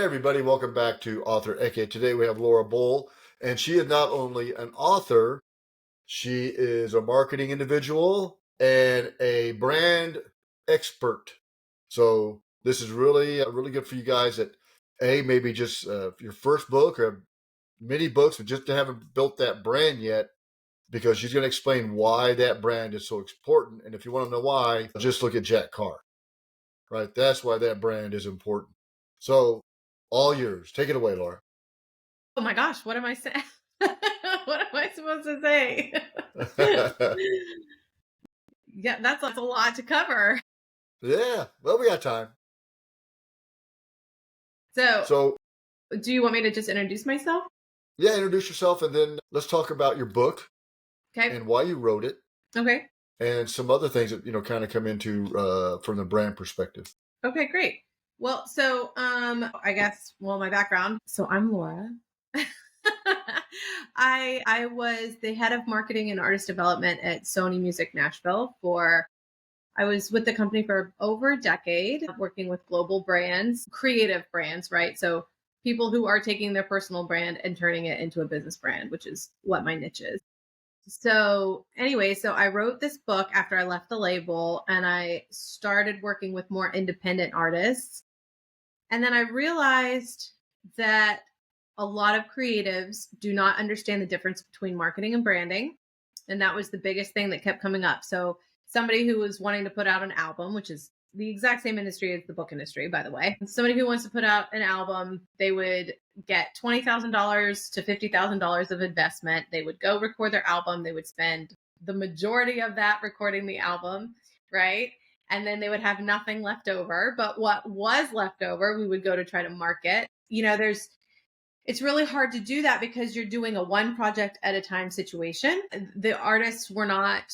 Hey everybody, welcome back to Author Eke. Today we have Laura Bohl, and she is not only an author, she is a marketing individual and a brand expert. So this is really good for you guys that maybe just your first book or many books, but just haven't built that brand yet, because she's going to explain why that brand is so important. And if you want to know why, just look at Jack Carr, right? That's why that brand is important. So all yours. Take it away, Laura. Oh my gosh, what am I saying? What am I supposed to say? Yeah, that's a lot to cover. Yeah, well, we got time. So, So, do you want me to just introduce myself? yeah, introduce yourself and then let's talk about your book Okay. and why you wrote it Okay. and some other things that, kind of come into from the brand perspective. Okay, great. Well, so I guess my background. So I'm Laura. I was the head of marketing and artist development at Sony Music Nashville for I was with the company for over a decade, working with global brands, creative brands, right? So people who are taking their personal brand and turning it into a business brand, which is what my niche is. So, anyway, so I wrote this book after I left the label and I started working with more independent artists. And then I realized that a lot of creatives do not understand the difference between marketing and branding. And that was the biggest thing that kept coming up. So, somebody who was wanting to put out an album, which is the exact same industry as the book industry, by the way. Somebody who wants to put out an album, they would get $20,000 to $50,000 of investment. They would go record their album. They would spend the majority of that recording the album, right? And then they would have nothing left over. But what was left over, we would go to try to market. It's really hard to do that because you're doing a one project at a time situation. The artists were not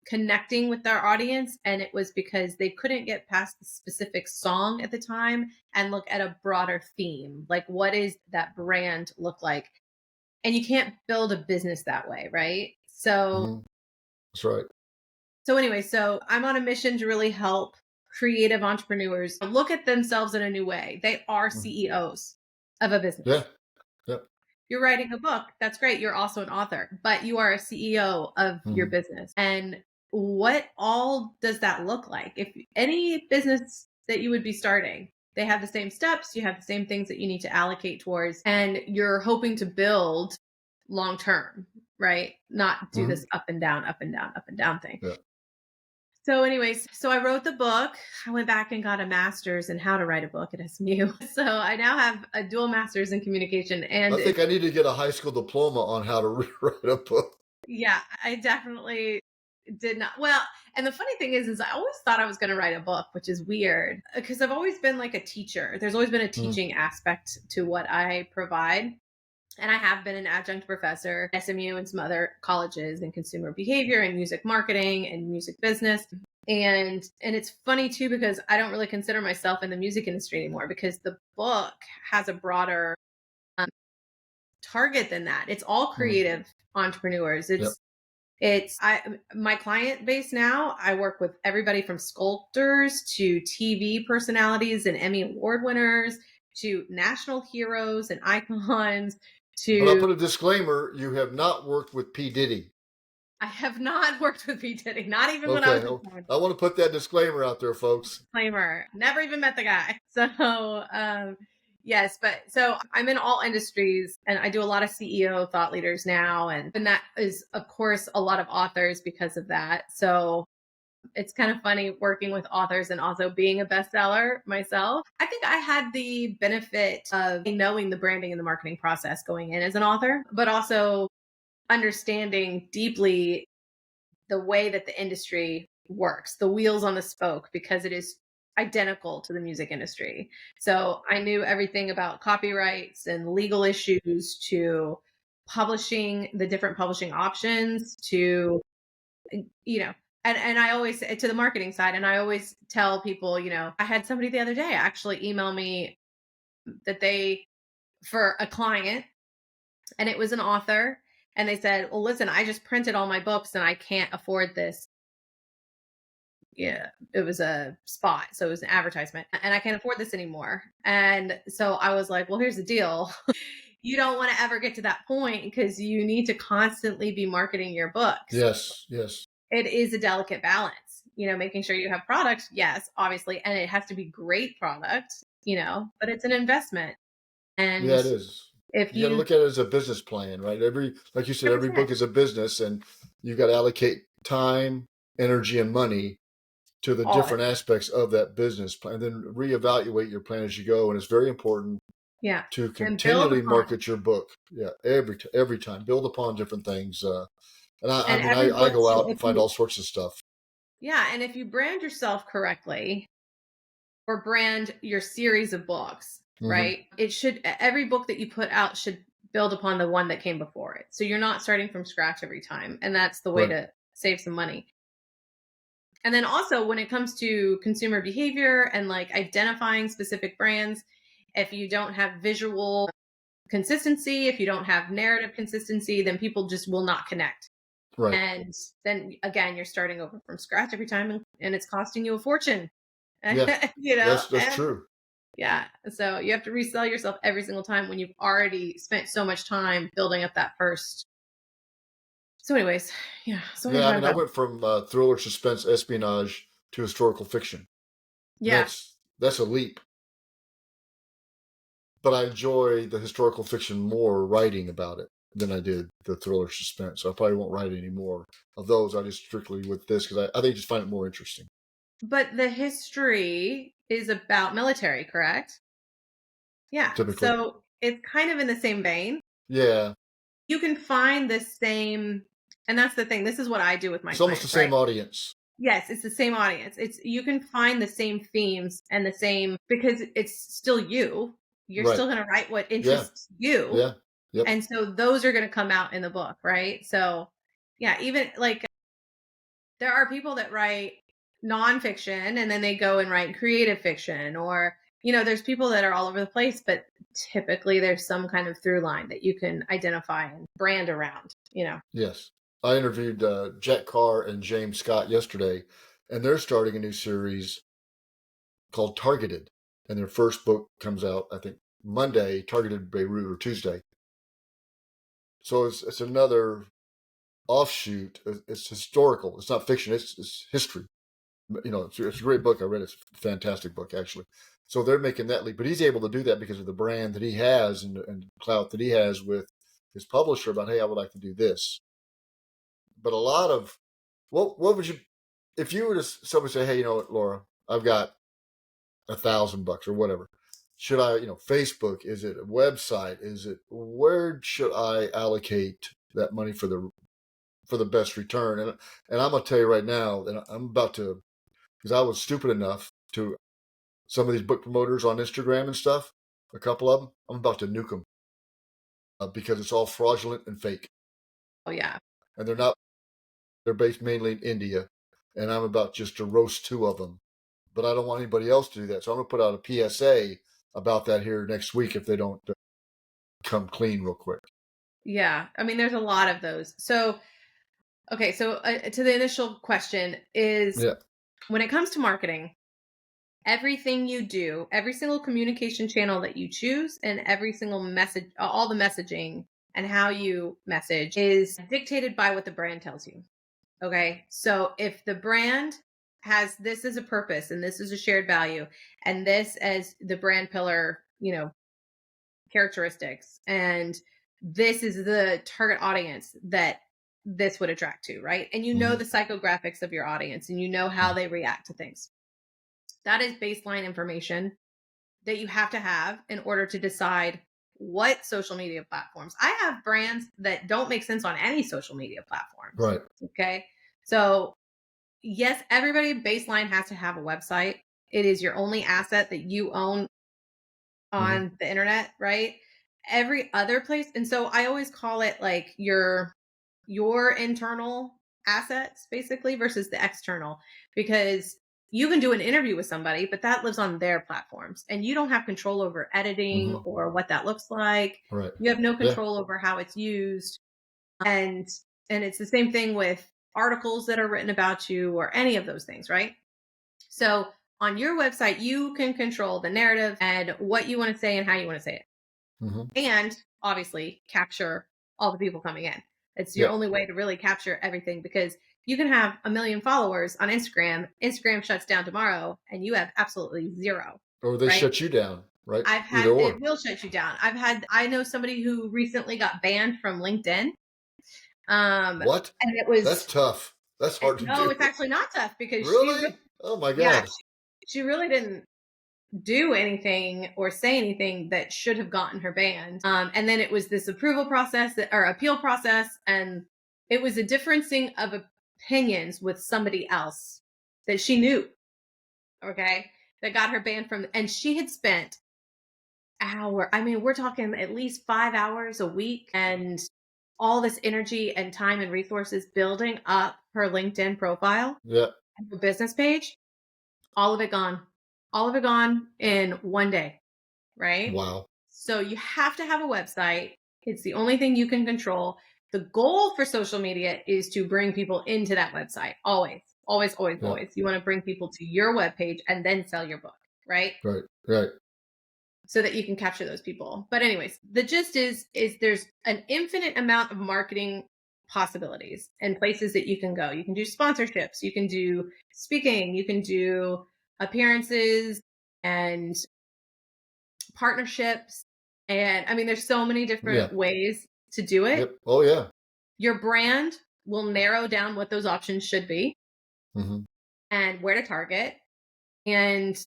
connecting with their audience, and it was because they couldn't get past the specific song at the time and look at a broader theme. Like, what is that brand look like? And you can't build a business that way, right? So Mm-hmm. That's right. so I'm on a mission to really help creative entrepreneurs look at themselves in a new way. They are Mm-hmm. CEOs of a business. Yeah, yeah. You're writing a book. That's great. You're also an author, but you are a CEO of your Mm-hmm. business. And what all does that look like? If any business that you would be starting, they have the same steps, you have the same things that you need to allocate towards, and you're hoping to build long term, right? Not do Mm-hmm. this up and down, up and down, up and down thing. Yeah. So, anyways, so I wrote the book. I went back and got a master's in how to write a book at SMU. So I now have a dual master's in communication. I And think I need to get a high school diploma on how to rewrite a book. yeah, I definitely did not. Well, and the funny thing is I always thought I was going to write a book, which is weird because I've always been like a teacher. There's always been a Mm-hmm. teaching aspect to what I provide. And I have been an adjunct professor at SMU and some other colleges in consumer behavior and music marketing and music business. And it's funny too because I don't really consider myself in the music industry anymore because the book has a broader um, target than that. It's all Mm-hmm. creative entrepreneurs. Yep. It's my client base now. I work with everybody from sculptors to TV personalities and Emmy award winners to national heroes and icons But I'll to put a disclaimer: you have not worked with P Diddy. I have not worked with P. Diddy, not even when I Okay, was in college. I want to put that disclaimer out there, folks. Disclaimer. Never even met the guy. So yes, but so I'm in all industries and I do a lot of CEO thought leaders now. And that is of course a lot of authors because of that. So it's kind of funny working with authors and also being a bestseller myself. I think I had the benefit of knowing the branding and the marketing process going in as an author, but also understanding deeply the way that the industry works, the wheels on the spoke, because it is identical to the music industry. So I knew everything about copyrights and legal issues to publishing, the different publishing options to, you know, and I always to the marketing side. And I always tell people, I had somebody the other day actually email me that they, for a client, and it was an author. And they said, well, listen, I just printed all my books and I can't afford this yeah, it was a spot. So it was an advertisement and I can't afford this anymore. And so I was like, well, here's the deal. You don't want to ever get to that point because you need to constantly be marketing your books. Yes, yes. It is a delicate balance, making sure you have product. Yes, obviously. And it has to be great product, but it's an investment. Yeah, And it is. if You got to you look at it as a business plan, right? Like you said, every 100%, book is a business, and you got to allocate time, energy, and money to the all of it. different aspects of that business plan, and then reevaluate your plan as you go. And it's very important Yeah. to And build continually upon it. market your book. Yeah, every time, build upon different things. And I And mean, every I book, go so out and if find you, all sorts of stuff. yeah, and if you brand yourself correctly or brand your series of books, Hmm. right? Every book that you put out should build upon the one that came before it. So you're not starting from scratch every time. And that's the way Right, to save some money. And then also when it comes to consumer behavior and like identifying specific brands, if you don't have visual consistency, if you don't have narrative consistency, then people just will not connect. right. And then again, you're starting over from scratch every time and it's costing you a fortune. Yeah, that's And true. yeah, so you have to resell yourself every single time when you've already spent so much time building up that first. So anyways, yeah, so we're Yeah, gonna I talk mean, I about, went from thriller, suspense, espionage to historical fiction. And yeah. that's a leap. But I enjoy the historical fiction more writing about it than I did the thriller suspense. So I probably won't write any more of those. I just strictly with this because I think I just find it more interesting. But the history is about military, correct? Yeah. Typically, So it's kind of in the same vein. yeah, You can find the same, and that's the thing. This is what I do with my it's almost the clients, right? same audience. Yes, it's the same audience. It's you can find the same themes and the same because it's still you. You're Right? still going to write what Yeah, interests you. yeah, yep. And so those are going to come out in the book, right? So, yeah, even like there are people that write nonfiction and then they go and write creative fiction, or, there's people that are all over the place, but typically there's some kind of through line that you can identify and brand around. Yes. I interviewed Jack Carr and James Scott yesterday, and they're starting a new series called Targeted. And their first book comes out, I think, Monday, Targeted Beirut, or Tuesday. So it's another offshoot. It's historical. It's not fiction. It's history. It's a great book. I read it. It's a fantastic book, actually. So they're making that leap, but he's able to do that because of the brand that he has and clout that he has with his publisher about, hey, I would like to do this. But a lot of what would you if you were to somebody say, hey, you know what, Laura, I've got $1,000 or whatever. Should I, Facebook? Is it a website? Is it where should I allocate that money for the best return? And I'm gonna tell you right now that I'm about to because I was stupid enough to some of these book promoters on Instagram and stuff. A couple of them, I'm about to nuke them because it's all fraudulent and fake, Oh, yeah. and they're not. They're based mainly in India, and I'm about just to roast two of them. But I don't want anybody else to do that, so I'm gonna put out a PSA about that here next week if they don't come clean real quick. Yeah. I mean, there's a lot of those. So, okay. So, to the initial question is Yeah. when it comes to marketing, everything you do, every single communication channel that you choose, and every single message, all the messaging and how you message is dictated by what the brand tells you. Okay. So if the brand has this as a purpose and this is a shared value and this as the brand pillar, characteristics, and this is the target audience that this would attract to, right? And Mm-hmm. the psychographics of your audience and how they react to things. That is baseline information that you have to have in order to decide what social media platforms. I have brands that don't make sense on any social media platforms. Right. Okay. So, yes, everybody baseline has to have a website. It is your only asset that you own Mm-hmm. on the internet, right? Every other place. And so I always call it like your internal assets basically versus the external, because you can do an interview with somebody, but that lives on their platforms and you don't have control over editing Mm-hmm. or what that looks like. Right. You have no Yeah. control over how it's used. And it's the same thing with articles that are written about you or any of those things, right? So on your website, you can control the narrative and what you want to say and how you want to say it. Hmm. And obviously capture all the people coming in. It's your Yeah. only way to really capture everything, because you can have 1 million followers on Instagram. Instagram shuts down tomorrow and you have absolutely zero, Or they right? shut you down, right? I've Either had, it or. will shut you down. I know somebody who recently got banned from LinkedIn. What? And it That's was, tough. That's hard to no, do. it's actually not tough, because Really? Oh my yeah, God. she really didn't do anything or say anything that should have gotten her banned. And then it was this approval process or appeal process, and it was a differencing of opinions with somebody else that she knew, okay, that got her banned from. And she had spent I mean, we're talking at least 5 hours a week and all this energy and time and resources building up her LinkedIn profile Yeah. and her business page. All of it gone. All of it gone in one day, right? Wow. So you have to have a website. It's the only thing you can control. The goal for social media is to bring people into that website. Always, always, always, Yeah. always. You want to bring people to your webpage and then sell your book, right? Right. Right. So that you can capture those people. But anyways, the gist is there's an infinite amount of marketing possibilities and places that you can go. You can do sponsorships, you can do speaking, you can do appearances and partnerships. And I mean, there's so many Yeah. different ways to do it. Yep. Oh yeah. Your brand will narrow down what those options should be Hmm. and where to target. And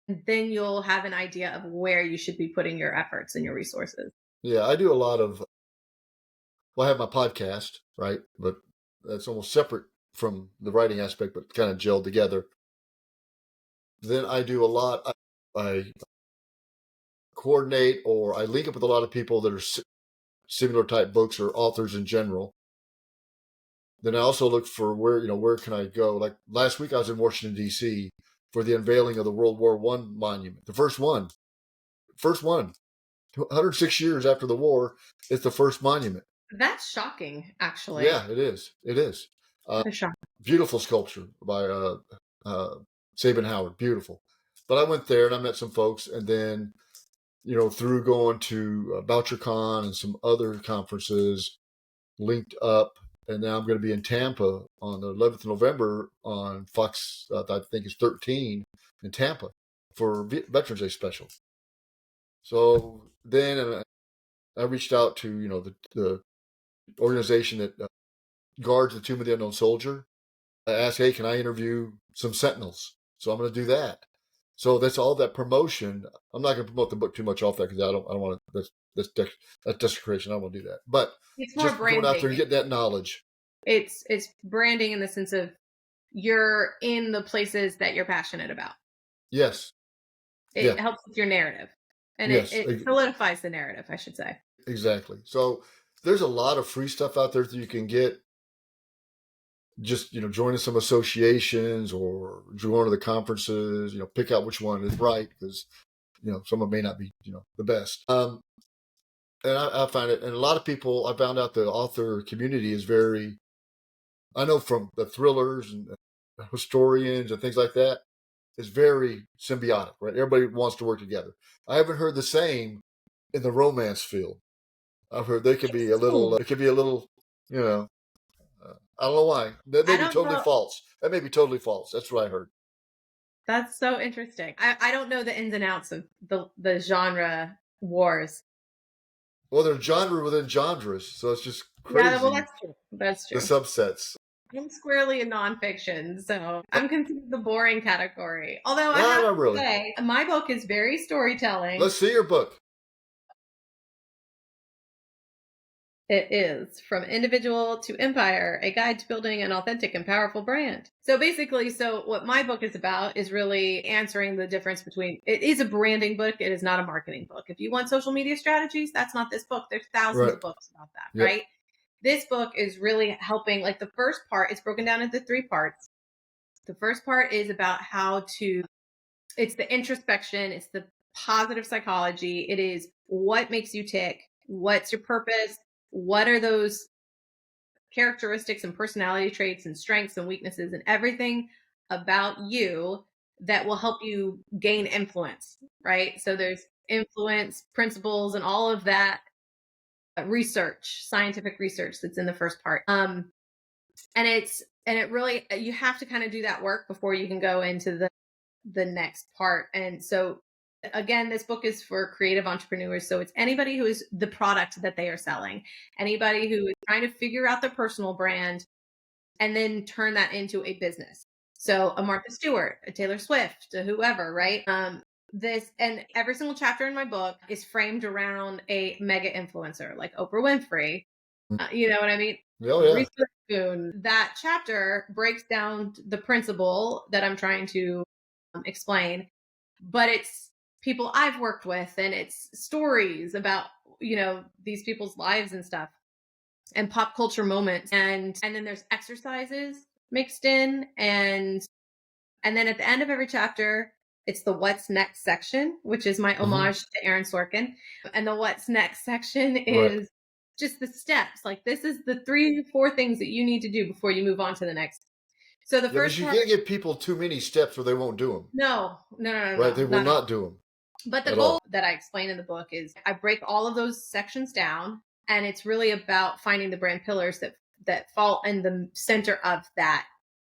then you'll have an idea of where you should be putting your efforts and your resources. Yeah. I do a lot of. Well, I have my podcast, right? But that's almost separate from the writing aspect, but kind of gelled together. Then I do a lot. I coordinate or I link up with a lot of people that are similar type books or authors in general. Then I also look for where can I go? Like last week, I was in Washington D.C. for the unveiling of the World War One monument, the first one, 106 years after the war. It's the first monument. That's shocking, actually. Yeah, it is. It is. That is shocking. Beautiful sculpture by Sabin Howard. Beautiful. But I went there and I met some folks, and then through going to BoucherCon and some other conferences, linked up, and now I'm going to be in Tampa on the 11th of November on Fox. I think it's 13 in Tampa for Veterans Day special. So then I reached out to the organization that guards the Tomb of the Unknown Soldier. I asked, hey, can I interview some Sentinels? So I'm going to do that. So that's all that promotion. I'm not going to promote the book too much off that because I don't want to. That's desecration. I don't want to do that. But It's more just going out there and branding. get that knowledge. It's branding in the sense of you're in the places that you're passionate about. Yes. It helps with your narrative. And yes. it solidifies the narrative, I should say. Exactly. So there's a lot of free stuff out there that you can get. Just joining some associations or join the conferences. Pick out which one is right because some of them may not be the best. And I find it, and a lot of people, I found out the author community is very. I know from the thrillers and historians and things like that, is very symbiotic, right? Everybody wants to work together. I haven't heard the same in the romance field. I've heard they could be a little. It could be a little. I don't know why. That may be totally false. That may be totally false. That's what I heard. That's so interesting. I don't know the ins and outs of the genre wars. Well, they're genre within genres, so it's just crazy. Yeah, well, that's true. That's true. The subsets. I'm squarely in nonfiction, so I'm considered the boring category. Although I No, have not to really. say, my book is very storytelling. Let's see your book. It is From Individual to Empire, a guide to building an authentic and powerful brand. So basically, what my book is about is really answering the difference between, it is a branding book. It is not a marketing book. If you want social media strategies, that's not this book. There's thousands of books about that, right? This book is really helping, like the first part, it's broken down into 3 parts. The first part is about it's the introspection. It's the positive psychology. It is what makes you tick. What's your purpose? What are those characteristics and personality traits and strengths and weaknesses and everything about you that will help you gain influence, right? So there's influence principles and all of that research, scientific research that's in the first part. And it really, you have to kind of do that work before you can go into the next part. And so again, this book is for creative entrepreneurs. So it's anybody who is the product that they are selling, anybody who is trying to figure out their personal brand and then turn that into a business. So a Martha Stewart, a Taylor Swift, a whoever, right? This and every single chapter in my book is framed around a mega influencer like Oprah Winfrey. You know what I mean? Oh yeah. Reese Witherspoon. That chapter breaks down the principle that I'm trying to explain, but it's people I've worked with and it's stories about, these people's lives and stuff and pop culture moments. And then there's exercises mixed in. And then at the end of every chapter, it's the what's next section, which is my homage to Aaron Sorkin. And the what's next section is just the steps. Like this is the 3 or 4 things that you need to do before you move on to the next. So the first you part, can't give people too many steps or they won't do them. No. Right, they will not do them. But the goal that I explain in the book is I break all of those sections down, and it's really about finding the brand pillars that fall in the center of that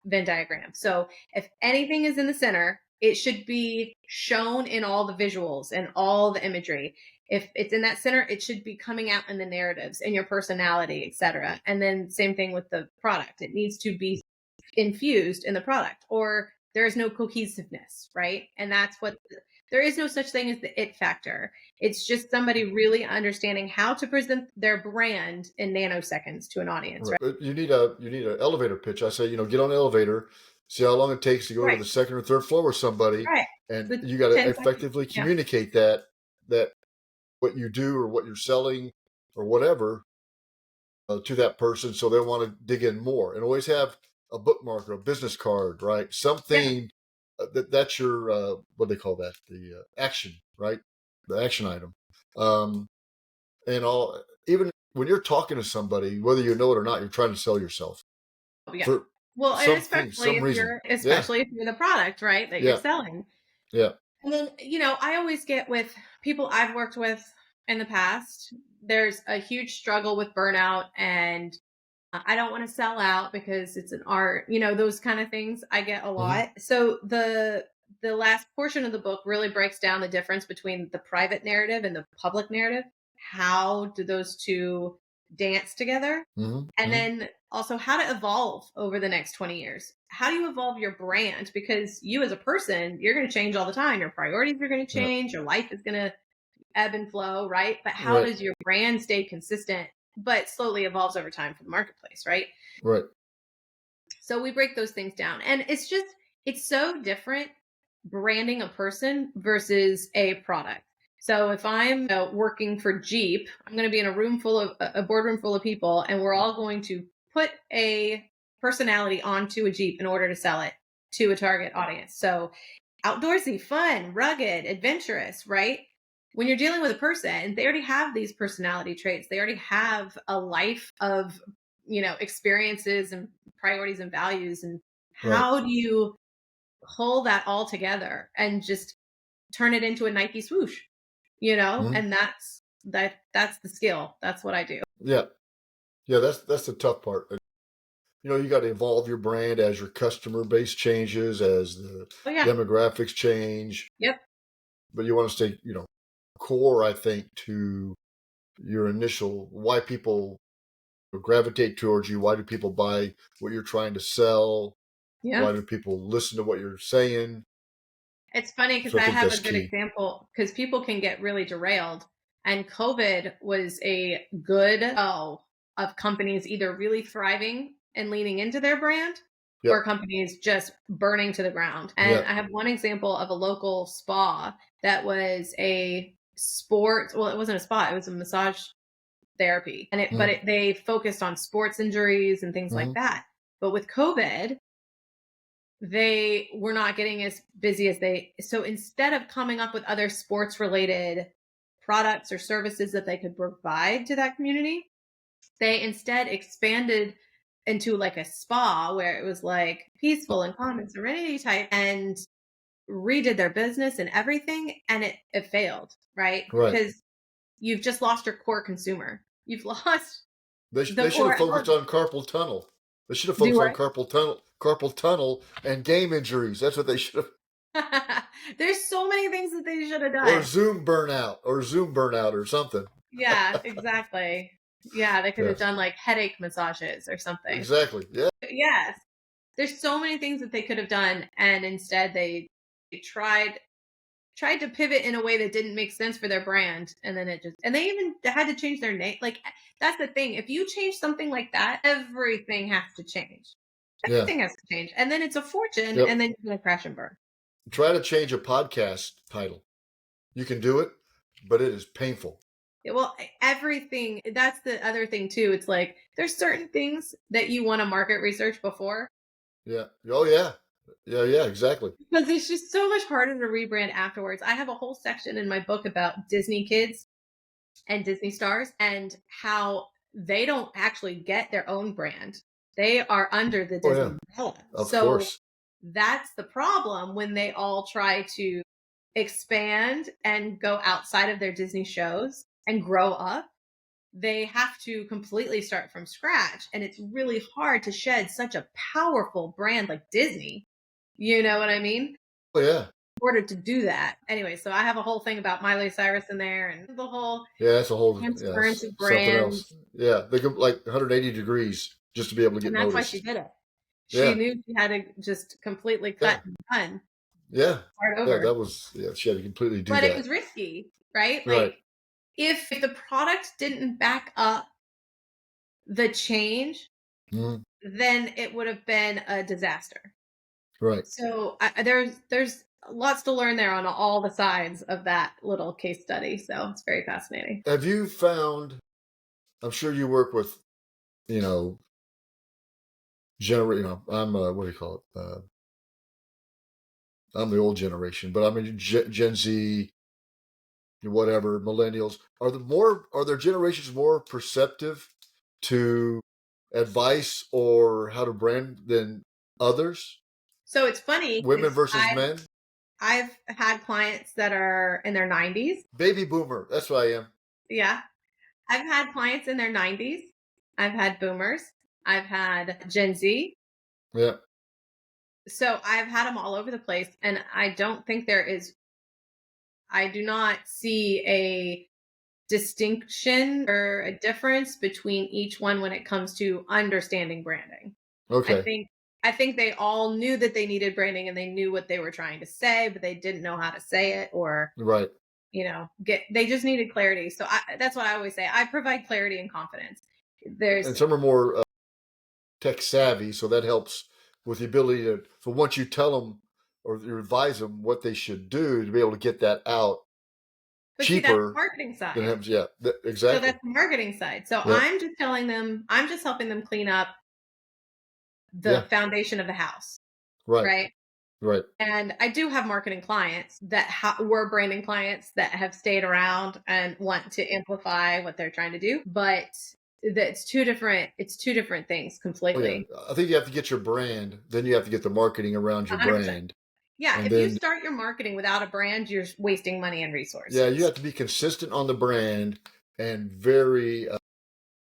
Venn diagram. So if anything is in the center, it should be shown in all the visuals and all the imagery. If it's in that center, it should be coming out in the narratives, in your personality, etc. And then same thing with the product. It needs to be infused in the product, or there is no cohesiveness, right? And that's what there is no such thing as the it factor. It's just somebody really understanding how to present their brand in nanoseconds to an audience. Right? You need an elevator pitch. I say, get on the elevator, see how long it takes to go to the second or third floor with somebody, and you got to effectively communicate that what you do or what you're selling or whatever to that person, so they want to dig in more. And always have a bookmark or a business card, right? Something that's your what do they call that? The action, right? The action item. And all, even when you're talking to somebody, whether you know it or not, you're trying to sell yourself. Yeah. Well, and especially if you're the product, right, that you're selling. Yeah. And then, I always get with people I've worked with in the past, there's a huge struggle with burnout and I don't want to sell out because it's an art, those kind of things I get a lot. So the last portion of the book really breaks down the difference between the private narrative and the public narrative. How do those two dance together? And then also how to evolve over the next 20 years. How do you evolve your brand? Because you as a person, you're going to change all the time. Your priorities are going to change. Your life is going to ebb and flow, right? But how does your brand stay consistent, but slowly evolves over time for the marketplace, right? Right. So we break those things down. And it's so different branding a person versus a product. So if I'm working for Jeep, I'm going to be in a boardroom full of people, and we're all going to put a personality onto a Jeep in order to sell it to a target audience. So outdoorsy, fun, rugged, adventurous, right? When you're dealing with a person, they already have these personality traits. They already have a life of, experiences and priorities and values. And how do you pull that all together and just turn it into a Nike swoosh, and that's the skill. That's what I do. Yeah. That's the tough part. You got to evolve your brand as your customer base changes, as the demographics change. Yep. But you want to stay, core, I think, to your initial, why people gravitate towards you. Why do people buy what you're trying to sell? Yeah. Why do people listen to what you're saying? It's funny because I have a good example, because people can get really derailed. And COVID was a good of companies either really thriving and leaning into their brand or companies just burning to the ground. And I have one example of a local spa that was a sport. Well, it wasn't a spa. It was a massage therapy. And they focused on sports injuries and things like that. But with COVID, they were not getting as busy as so instead of coming up with other sports related products or services that they could provide to that community, they instead expanded into like a spa where it was like peaceful and calm and serenity type, and redid their business and everything, and it failed, right? Right. Because you've just lost your core consumer. You've lost the They should have core. focused on carpal tunnel. They should have Do focused on I? carpal tunnel and game injuries. That's what they should have. There's so many things that they should have Or done. Zoom burnout or something. Yeah, exactly. Yeah, they could have Yes. done like headache massages or something. Exactly. Yeah. Yes. There's so many things that they could have done, and instead they tried to pivot in a way that didn't make sense for their brand, and then and they even had to change their name. Like, that's the thing. If you change something like that, everything has to change. Yeah. Everything has to change. And then it's a fortune, Yep. and then you're going to crash and burn. Try to change a podcast title. You can do it, but it is painful. Well, everything, that's the other thing too. It's like there's certain things that you want to market research before. Yeah. Oh, yeah. Yeah, exactly. Because it's just so much harder to rebrand afterwards. I have a whole section in my book about Disney kids and Disney stars and how they don't actually get their own brand. They are under the Disney umbrella. Of course. That's the problem when they all try to expand and go outside of their Disney shows and grow up. They have to completely start from scratch. And it's really hard to shed such a powerful brand like Disney. You know what I mean? Oh, yeah. In order to do that. Anyway, so I have a whole thing about Miley Cyrus in there and the whole that's a whole transference of something brands. else. Yeah, they go like 180 degrees just to be able to get And that's noticed. why she did it. She knew she had to just completely cut and done. Yeah. Start over. Yeah, that was she had to completely do that. But it was risky, right? Right. Like if the product didn't back up the change, then it would have been a disaster. Right. So there's lots to learn there on all the sides of that little case study. So it's very fascinating. Have you found, I'm sure you work with, I'm what do you call it? I'm the old generation, but I mean Gen Z, whatever, millennials. Are their generations more perceptive to advice or how to brand than others? So it's funny. Women versus men? I've had clients that are in their 90s. Baby boomer. That's what I am. Yeah. I've had clients in their 90s. I've had boomers. I've had Gen Z. Yeah. So I've had them all over the place. And I don't think I do not see a distinction or a difference between each one when it comes to understanding branding. Okay. I think they all knew that they needed branding and they knew what they were trying to say, but they didn't know how to say it or, right. They just needed clarity. So that's what I always say. I provide clarity and confidence. And some are more tech savvy, so that helps with the ability to, so once you tell them or you advise them what they should do to be able to get that out but cheaper. See, that's the marketing side. Exactly. So that's the marketing side. So I'm just I'm just helping them clean up the foundation of the house. Right. Right. And I do have marketing clients that were branding clients that have stayed around and want to amplify what they're trying to do. But it's two different things completely. I think you have to get your brand, then you have to get the marketing around your 100%. Brand. Yeah, if you start your marketing without a brand, you're wasting money and resources. Yeah, you have to be consistent on the brand and very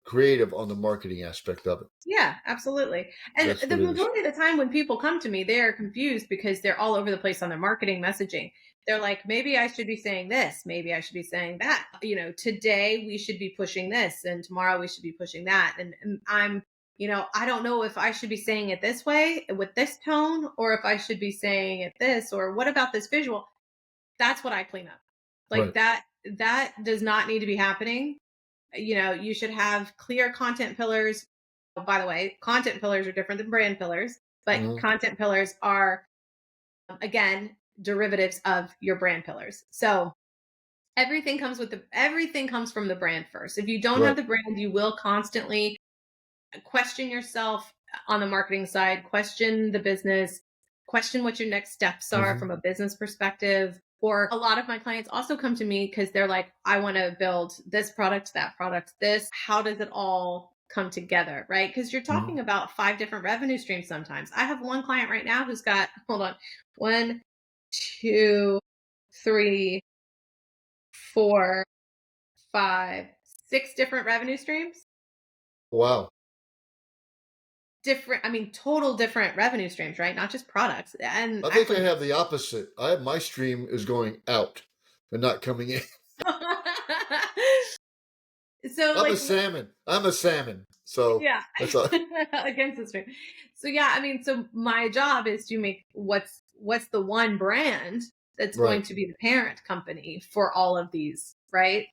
creative on the marketing aspect of it. Yeah, absolutely. And the majority of the time when people come to me, they're confused because they're all over the place on their marketing messaging. They're like, maybe I should be saying this. Maybe I should be saying that. Today we should be pushing this and tomorrow we should be pushing that. And I'm, I don't know if I should be saying it this way with this tone or if I should be saying it this or what about this visual? That's what I clean up. Like that does not need to be happening. You should have clear content pillars. Oh, by the way, content pillars are different than brand pillars, but content pillars are, again, derivatives of your brand pillars. So everything comes from the brand first. If you don't have the brand, you will constantly question yourself on the marketing side, question the business, question what your next steps are from a business perspective. Or a lot of my clients also come to me because they're like, I want to build this product, that product, this. How does it all come together, right? Because you're Mhm. talking about 5 different revenue streams sometimes. I have one client right now who's got, hold on, one, two, three, four, five, 6 different revenue streams. Wow. Different, I mean, total different revenue streams, right? Not just products. And I think I actually, have the opposite. I have my stream is going out and not coming in. so I'm a like, salmon. I'm a salmon. So yeah, that's all. against the stream. So yeah, I mean, so my job is to make what's the one brand that's going Right. to be the parent company for all of these, right?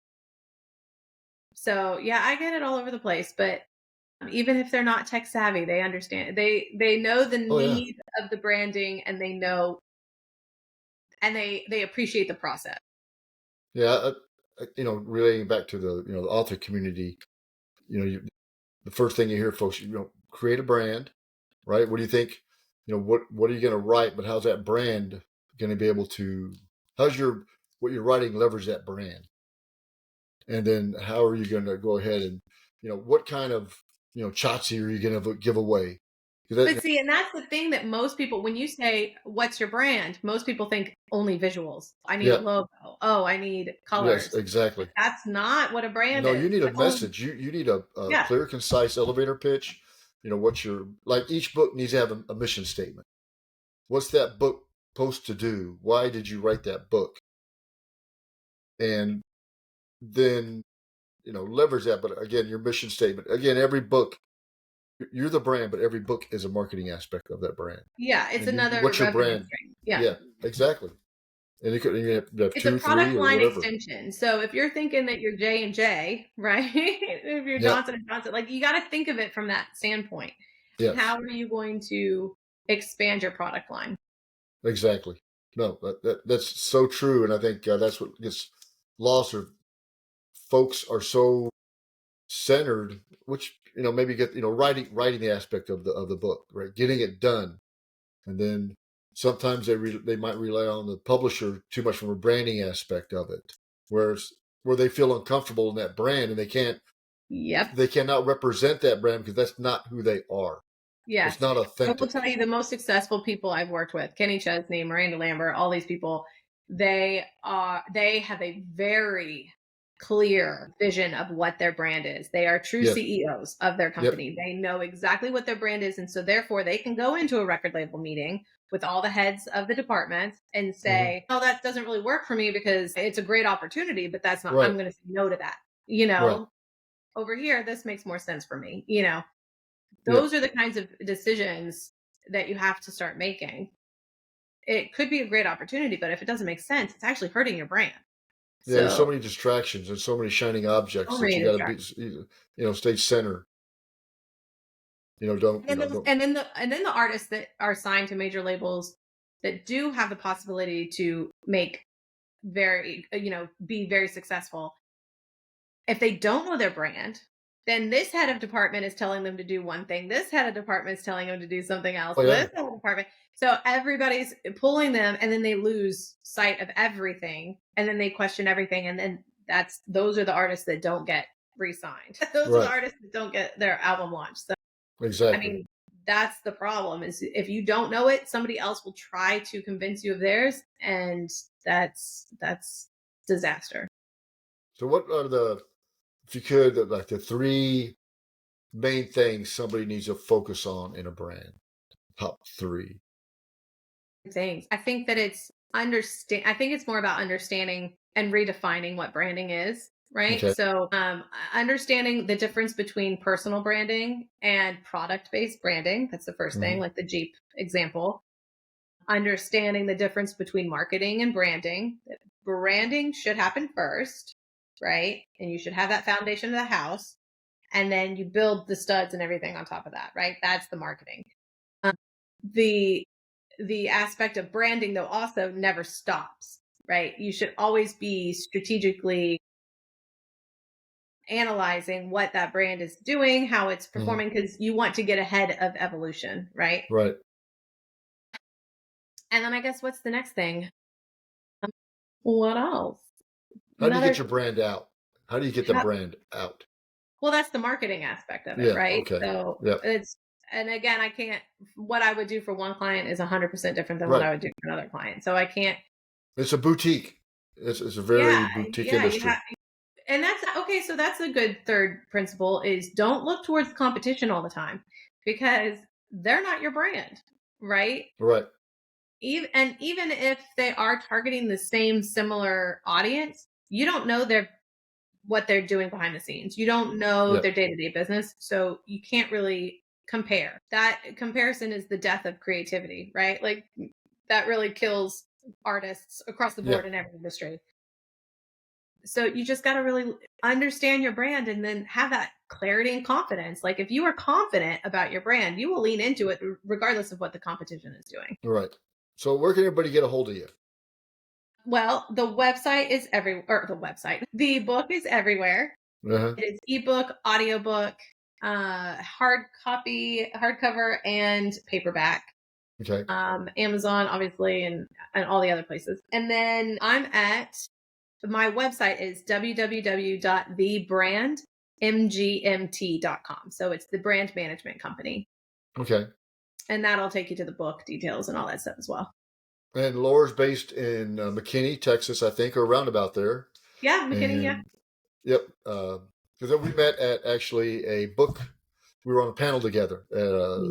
So yeah, I get it all over the place, but even if they're not tech savvy, they understand. They know the Oh yeah. need of the branding, and they know, and they appreciate the process. Yeah. Relating back to the author community, the first thing you hear folks, create a brand, right? What do you think? What are you going to write? But how's that brand going to be able to? How's your what you're writing leverage that brand? And then how are you going to go ahead and what kind of Chatsi are you going to give away? 'Cause But see, and that's the thing that most people, when you say, "What's your brand?" most people think only visuals. I need a yeah, logo. Oh, I need yes, colors. exactly. But that's not what a brand No, you is. need a Oh, message. You need a yeah. clear, concise elevator pitch. What's your like? Each book needs to have a mission statement. What's that book supposed to do? Why did you write that book? And then leverage that. But again, your mission statement. Again, every book you're the brand, but every book is a marketing aspect of that brand. Yeah, it's And another what's your revenue brand? stream. Yeah. Yeah, exactly. And you have It's a two, three, product or line whatever. extension. So if you're thinking that you're J and J, right? If you're Yep. Johnson and Johnson, like, you got to think of it from that standpoint. Yes. How are you going to expand your product line? Exactly. No, that's so true, and I think that's what gets lost. Or folks are so centered, which maybe get writing the aspect of the book, right, getting it done, and then sometimes they might rely on the publisher too much from a branding aspect of it, whereas where they feel uncomfortable in that brand and Yep. they cannot represent that brand because that's not who they are. It's Yes. not I will authentic. tell you, the most successful people I've worked with, Kenny Chesney, Miranda Lambert, all these people, they have a very clear vision of what their brand is. They are true Yes. CEOs of their Yep. company. They know exactly what their brand is. And so therefore they can go into a record label meeting with all the heads of the departments and Hmm. say, "Oh, that doesn't really work for me because it's a great opportunity, but that's not, I'm Right. going to say no to that. Right. Over here, this makes more sense for me." Yep. Those are the kinds of decisions that you have to start making. It could be a great opportunity, but if it doesn't make sense, it's actually hurting your brand. Yeah, there's so So, many distractions and so many shining objects so that many you got to be, distractions. stay center. Don't, And then, don't. and then the artists that are signed to major labels that do have the possibility to make be very successful. If they don't know their brand, then this head of department is telling them to do one thing. This head of department is telling them to do something else. Oh yeah, This head of department. So everybody's pulling them, and then they lose sight of everything, and then they question everything, and then those are the artists that don't get re-signed. Those are the right, artists that don't get their album launched. So I exactly. mean, that's the problem. Is if you don't know it, somebody else will try to convince you of theirs, and that's disaster. So what are if you could, like the three main things somebody needs to focus on in a brand? Top three. Things. I think that I think it's more about understanding and redefining what branding is, right? Okay. So, understanding the difference between personal branding and product-based branding. That's the first Hmm. thing, like the Jeep example. Understanding the difference between marketing and branding. Branding should happen first, right? And you should have that foundation of the house, and then you build the studs and everything on top of that, right? That's the marketing. Um, the the aspect of branding, though, also never stops, right? You should always be strategically analyzing what that brand is doing, how it's Hmm. performing, because you want to get ahead of evolution, right? Right. And then I guess, what's the next thing? What else? How do you get Another, your brand out? How do you get the how, brand out? Well, that's the marketing aspect of it, Yeah. right? Okay. So Yeah. it's, and again, I can't, what I would do for one client is 100% different than what Right. I would do for another client. So I can't, It's a boutique. It's a yeah, very boutique yeah, you industry. have, and that's okay. So that's a good third principle is don't look towards competition all the time because they're not your brand, right? Right. Even if they are targeting the same similar audience, you don't know what they're doing behind the scenes. You don't know Yeah. their day-to-day business, so you can't really compare. That comparison is the death of creativity, right? Like that really kills artists across the Yeah. board in every industry. So you just got to really understand your brand and then have that clarity and confidence. Like if you are confident about your brand, you will lean into it regardless of what the competition is doing. Right. So where can everybody get a hold of you? Well, the website is the book is everywhere. Uh-huh. It is ebook, audiobook, hardcover, and paperback. Okay. Amazon, obviously, and all the other places. And then my website is www.thebrandmgmt.com. So it's the brand management company. Okay. And that'll take you to the book details and all that stuff as well. And Laura's based in McKinney, Texas, I think, or around about there. Yeah, McKinney, yeah. And yep, because we met at actually a book. We were on a panel together at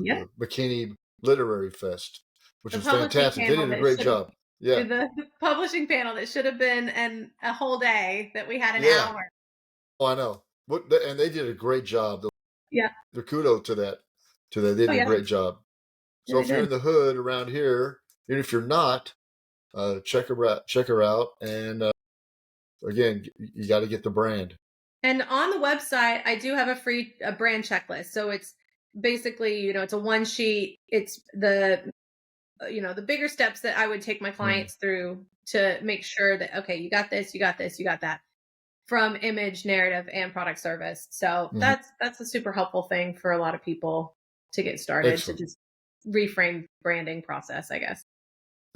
Yeah. the McKinney Literary Fest, which The was publishing fantastic. They panel did a that great should have job. Yeah, the publishing panel that should have been a whole day that we had an yeah. hour. Oh, I know. And they did a great job. Yeah. The kudos to that. They Oh did a yeah. great job. Yeah, So they if you're in did. the hood around here, even if you're not, check her out. Check her out. And again, you got to get the brand. And on the website, I do have a brand checklist. So it's basically, it's a one sheet. It's the bigger steps that I would take my clients through to make sure that, okay, you got this, you got this, you got that, from image, narrative, and product service. So Mm-hmm. that's a super helpful thing for a lot of people to get started. Excellent. To just reframe branding process, I guess.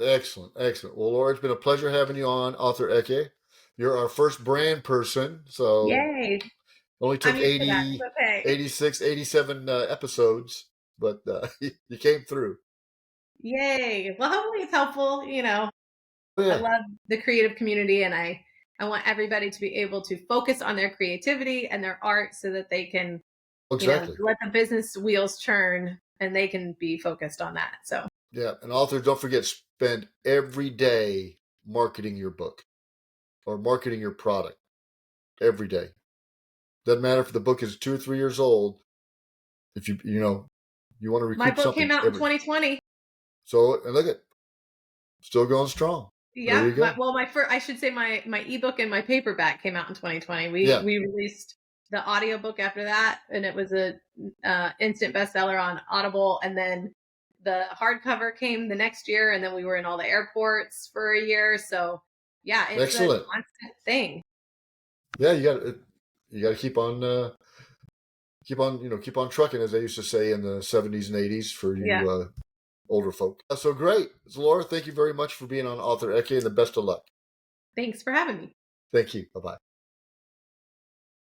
Excellent. Excellent. Well, Laura, it's been a pleasure having you on, Author Eke. You're our first brand person. So Yay. only I'm took used to that. 80, It's okay. 86, 87 episodes, but you came through. Yay. Well, hopefully it's helpful. Oh, I yeah, love the creative community and I want everybody to be able to focus on their creativity and their art so that they can, exactly. let the business wheels churn and they can be focused on that. So, Yeah. And authors, don't forget, spend every day marketing your book or marketing your product every day. Doesn't matter if the book is 2 or 3 years old. If you want to my recoup book came something out in 2020. So, and look at, still going strong. There Yeah. you go. I should say my ebook and my paperback came out in 2020. Yeah. We released the audiobook after that, and it was a instant bestseller on Audible. And then the hardcover came the next year, and then we were in all the airports for a year. So yeah, it's a Excellent. constant thing. Yeah, you got to keep on trucking, as they used to say in the 70s and 80s for you Yeah. older folk. So great. So Laura, thank you very much for being on Author Eke, and the best of luck. Thanks for having me. Thank you. Bye-bye.